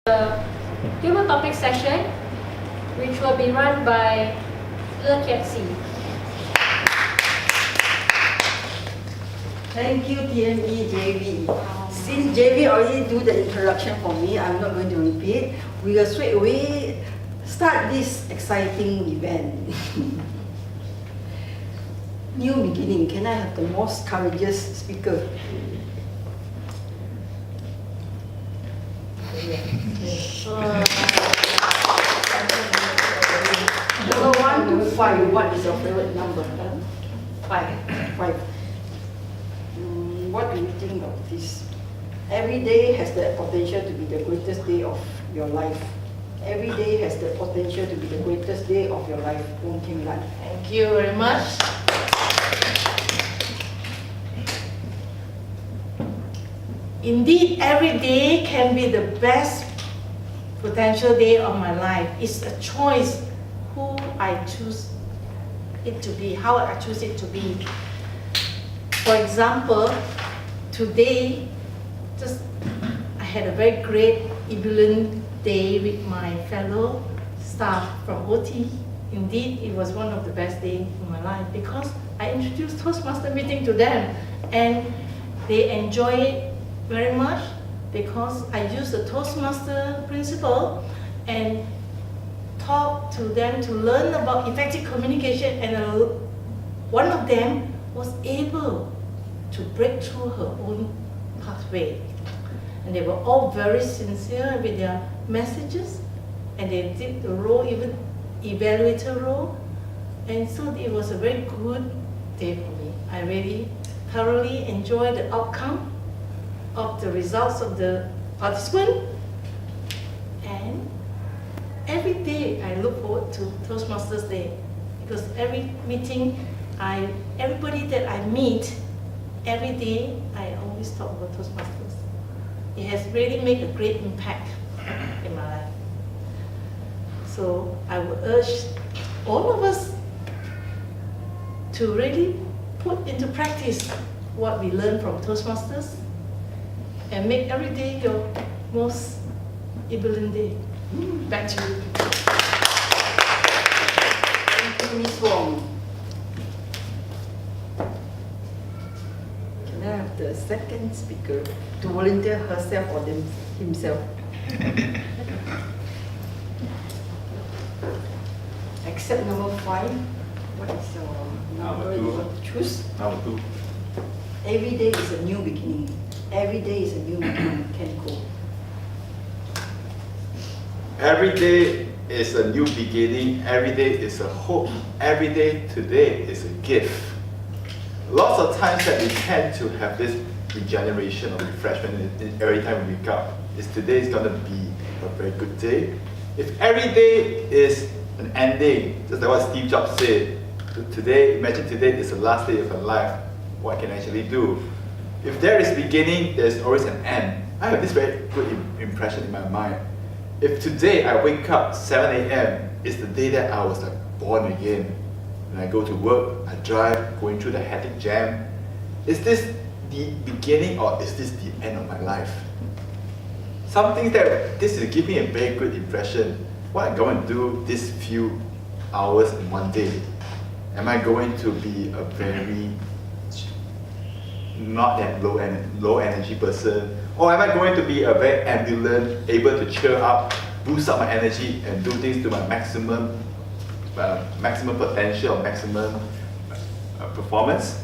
The Human Topic session, which will be run by SJMC. Thank you, TME JV. Since JV already do the introduction for me, I'm not going to repeat. We will straight away start this exciting event. New beginning. Can I have the most courageous speaker? Number 1 to 5. What is your favorite number? 5. What do you think of this? Every day has the potential to be the greatest day of your life. Every day has the potential to be the greatest day of your life. Thank you very much. Indeed, every day can be the best potential day of my life. It's a choice who I choose it to be, how I choose it to be. For example, today, I had a very great, ebullient day with my fellow staff from OT. Indeed, it was one of the best days of my life because I introduced Toastmaster meeting to them and they enjoy it very much because I use the Toastmaster principle and talk to them to learn about effective communication, and one of them was able to break through her own pathway. And they were all very sincere with their messages, and they did the role, even evaluator role, and so it was a very good day for me. I really thoroughly enjoyed the outcome of the results of the participant, and every day I look forward to Toastmasters Day because every meeting, everybody that I meet, every day I always talk about Toastmasters. It has really made a great impact in my life. So I would urge all of us to really put into practice what we learn from Toastmasters and make every day your most ebullient day. Back to you. Thank you, Ms. Wong. Can I have the second speaker to volunteer herself or himself? Except number 5. What is your number you want to choose? Number 2. Every day is a new beginning. Every day is a new beginning. Can go. Every day is a new beginning. Every day is a hope. Every day today is a gift. Lots of times that we tend to have this regeneration or refreshment every time we wake up. Is today is going to be a very good day? If every day is an ending, just like what Steve Jobs said, today, imagine today is the last day of your life, what can I actually do? If there is beginning, there's always an end. I have this very good impression in my mind. If today I wake up 7 a.m., it's the day that I was born again. When I go to work, I drive, going through the hectic jam. Is this the beginning or is this the end of my life? Something that this will give me a very good impression. What I'm going to do these few hours in one day. Am I going to be a very not that low energy person, or am I going to be a very ambulant, able to cheer up, boost up my energy and do things to my maximum potential, maximum performance?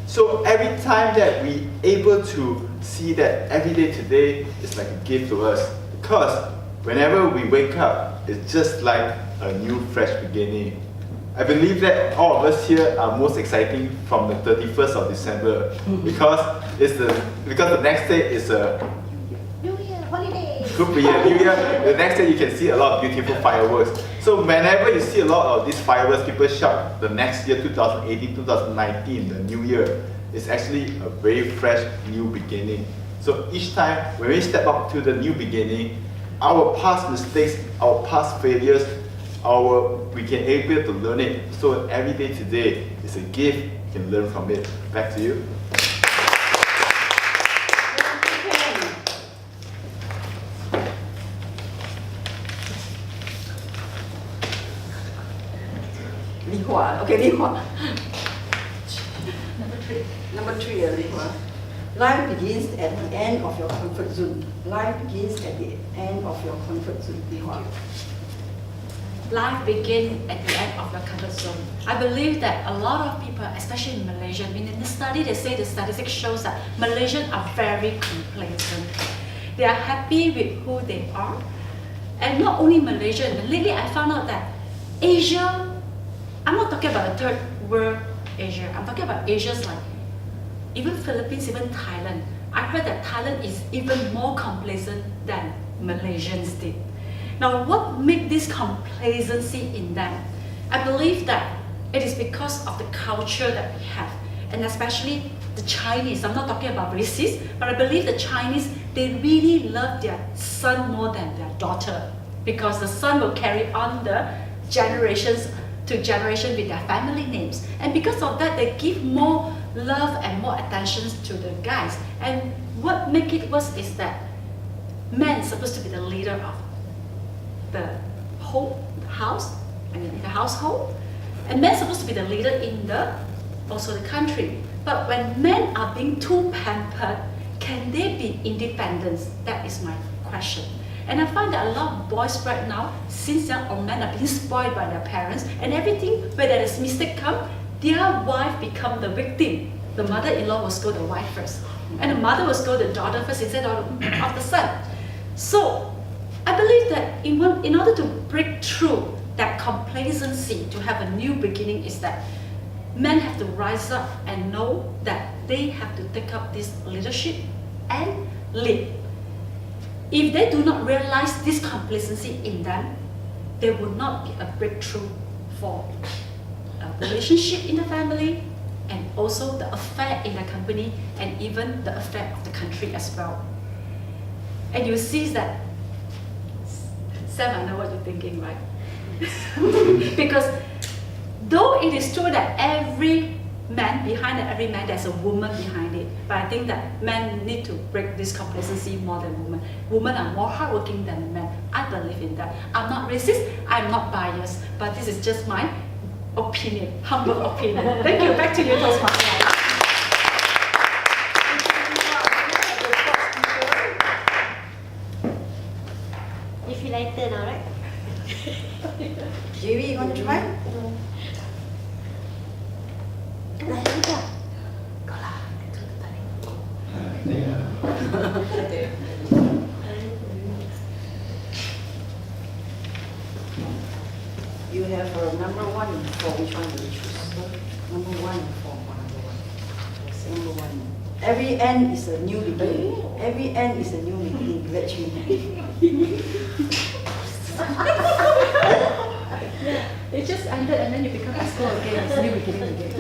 So every time that we able to see that every day today is like a gift to us, because whenever we wake up, it's just like a new fresh beginning. I believe that all of us here are most exciting from the 31st of December because the next day is a New Year holiday. Good year, New Year. The next day you can see a lot of beautiful fireworks. So whenever you see a lot of these fireworks, people shout the next year, 2018, 2019, the new year. It's actually a very fresh new beginning. So each time when we step up to the new beginning, our past mistakes, our past failures, we can able to learn it. So every day today is a gift. You can learn from it. Back to you. Okay, Li Hua. Number three, Li Hua. Life begins at the end of your comfort zone. Life begins at the end of your comfort zone, Li Hua. Life begins at the end of your comfort zone. I believe that a lot of people, especially in Malaysia, I mean in the study they say the statistics shows that Malaysians are very complacent. They are happy with who they are. And not only Malaysia, but lately I found out that Asia, I'm not talking about the third world Asia, I'm talking about Asia's like even Philippines, even Thailand. I heard that Thailand is even more complacent than Malaysians did. Now, what makes this complacency in them? I believe that it is because of the culture that we have, and especially the Chinese. I'm not talking about racists, but I believe the Chinese, they really love their son more than their daughter, because the son will carry on the generations to generation with their family names. And because of that, they give more love and more attention to the guys. And what makes it worse is that men supposed to be the leader of the whole house, the household, and men supposed to be the leader in the also the country. But when men are being too pampered, can they be independent? That is my question. And I find that a lot of boys right now, since young or men are being spoiled by their parents, and everything where there is mistake come, their wife become the victim. The mother-in-law will scold the wife first, and the mother will scold the daughter first instead of the son. So I believe that in order to break through that complacency, to have a new beginning, is that men have to rise up and know that they have to take up this leadership and lead. If they do not realize this complacency in them, there will not be a breakthrough for a relationship in the family, and also the affair in the company, and even the affair of the country as well. And you see that, Sam, I know what you're thinking, right? Because though it is true that every man, behind every man, there's a woman behind it. But I think that men need to break this complacency more than women. Women are more hardworking than men. I believe in that. I'm not racist, I'm not biased, but this is just my opinion, humble opinion. Thank you. Back to you, Toastmaster. You feel lighter now, right? JV, you want to try? No. Lah, sudah. Go lah, itu tadi. You have number one for which one do you choose? Number one for number one. Number one. Every end is a new beginning. Every end is a new beginning. Let's It just ended and then you become a school again. It's a new beginning again.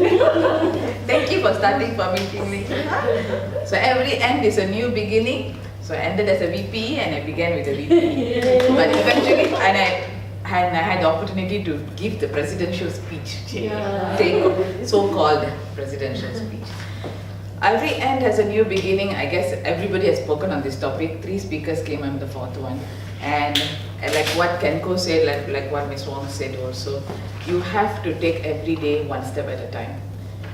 Thank you for starting for me, King. So every end is a new beginning. So I ended as a VP and I began with a VP. But eventually, and I had the opportunity to give the presidential speech, so-called presidential speech. Every end has a new beginning. I guess everybody has spoken on this topic. 3 speakers came, I'm the 4th one. And like what Kenko said, like what Ms. Wong said also, you have to take every day one step at a time.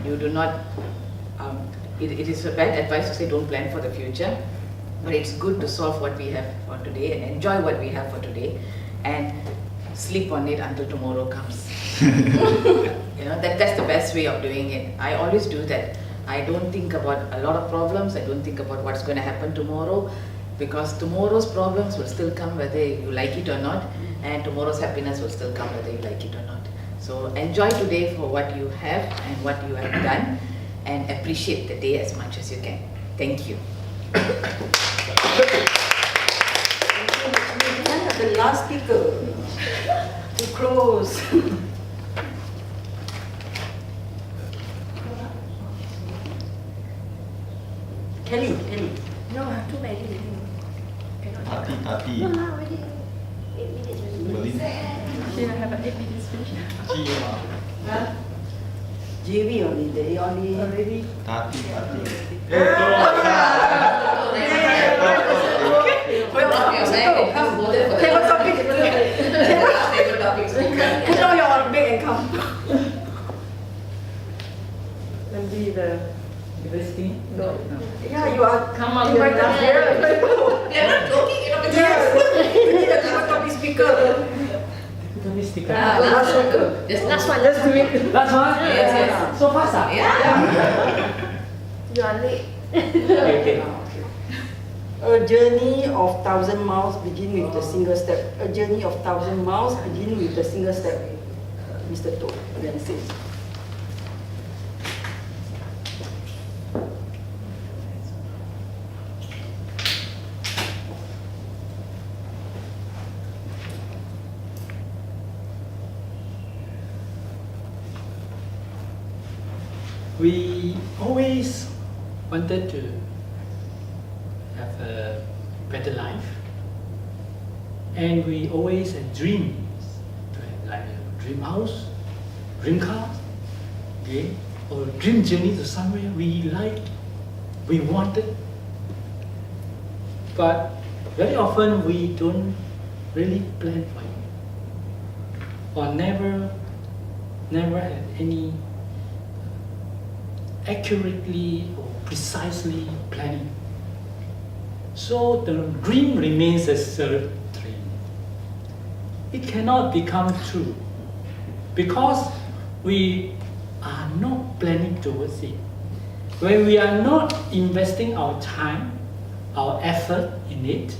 You do not, it is a bad advice to say don't plan for the future, but it's good to solve what we have for today and enjoy what we have for today and sleep on it until tomorrow comes. You know, that's the best way of doing it. I always do that. I don't think about a lot of problems. I don't think about what's going to happen tomorrow, because tomorrow's problems will still come whether you like it or not, and tomorrow's happiness will still come whether you like it or not. So enjoy today for what you have and what you have done, and appreciate the day as much as you can. Thank you. The last speaker to close. Kelly. No, too many already. Cannot. Tati. No lah, already 8 minutes already. Should I have an 8-minute speech? JV only, they only. Already? Tati. Table topic. Put on your bag and come. Yeah, you are. Come on, you you're are not here. They are not joking, you know. Yes. We need a topic speaker. Last speaker. Just Last one, let's do it. Last one? Yes, yes. So fast, ah? Yeah. You are late. Okay. A journey of 1,000 miles begin with the single step. A journey of 1,000 miles begin with the single step. Mr. Toh then says. We always wanted to have a better life, and we always had dreams to have like a dream house, dream car, okay, or dream journey to somewhere we like, we wanted. But very often we don't really plan for it, or never had any accurately or precisely planning. So the dream remains a dream. It cannot become true because we are not planning towards it. When we are not investing our time, our effort in it,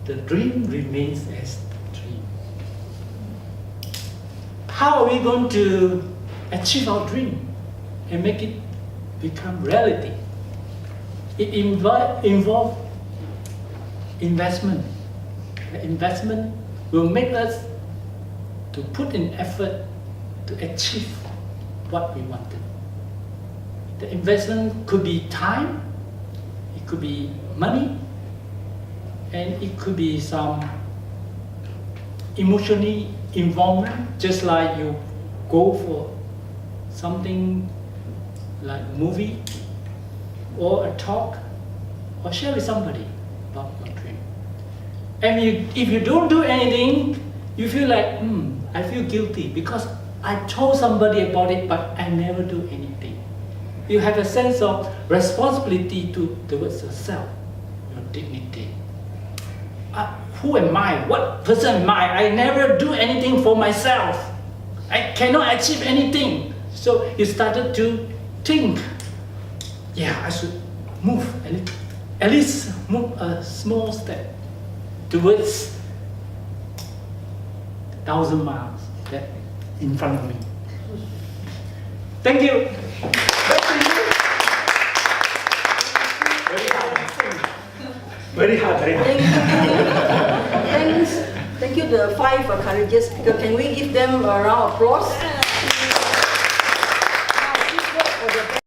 the dream remains as a dream. How are we going to achieve our dream and make it become reality? It involves investment. The investment will make us to put in effort to achieve what we wanted. The investment could be time, it could be money, and it could be some emotionally involvement, just like you go for something like a movie or a talk or share with somebody about your dream. And if you don't do anything, you feel like, I feel guilty because I told somebody about it, but I never do anything. You have a sense of responsibility towards yourself, your dignity. Who am I? What person am I? I never do anything for myself. I cannot achieve anything. So you started to think, I should move at least move a small step towards 1,000 miles that in front of me. Thank you. Very hard. Thank you, the 5 courageous speakers. Can we give them a round of applause? Now, please vote for the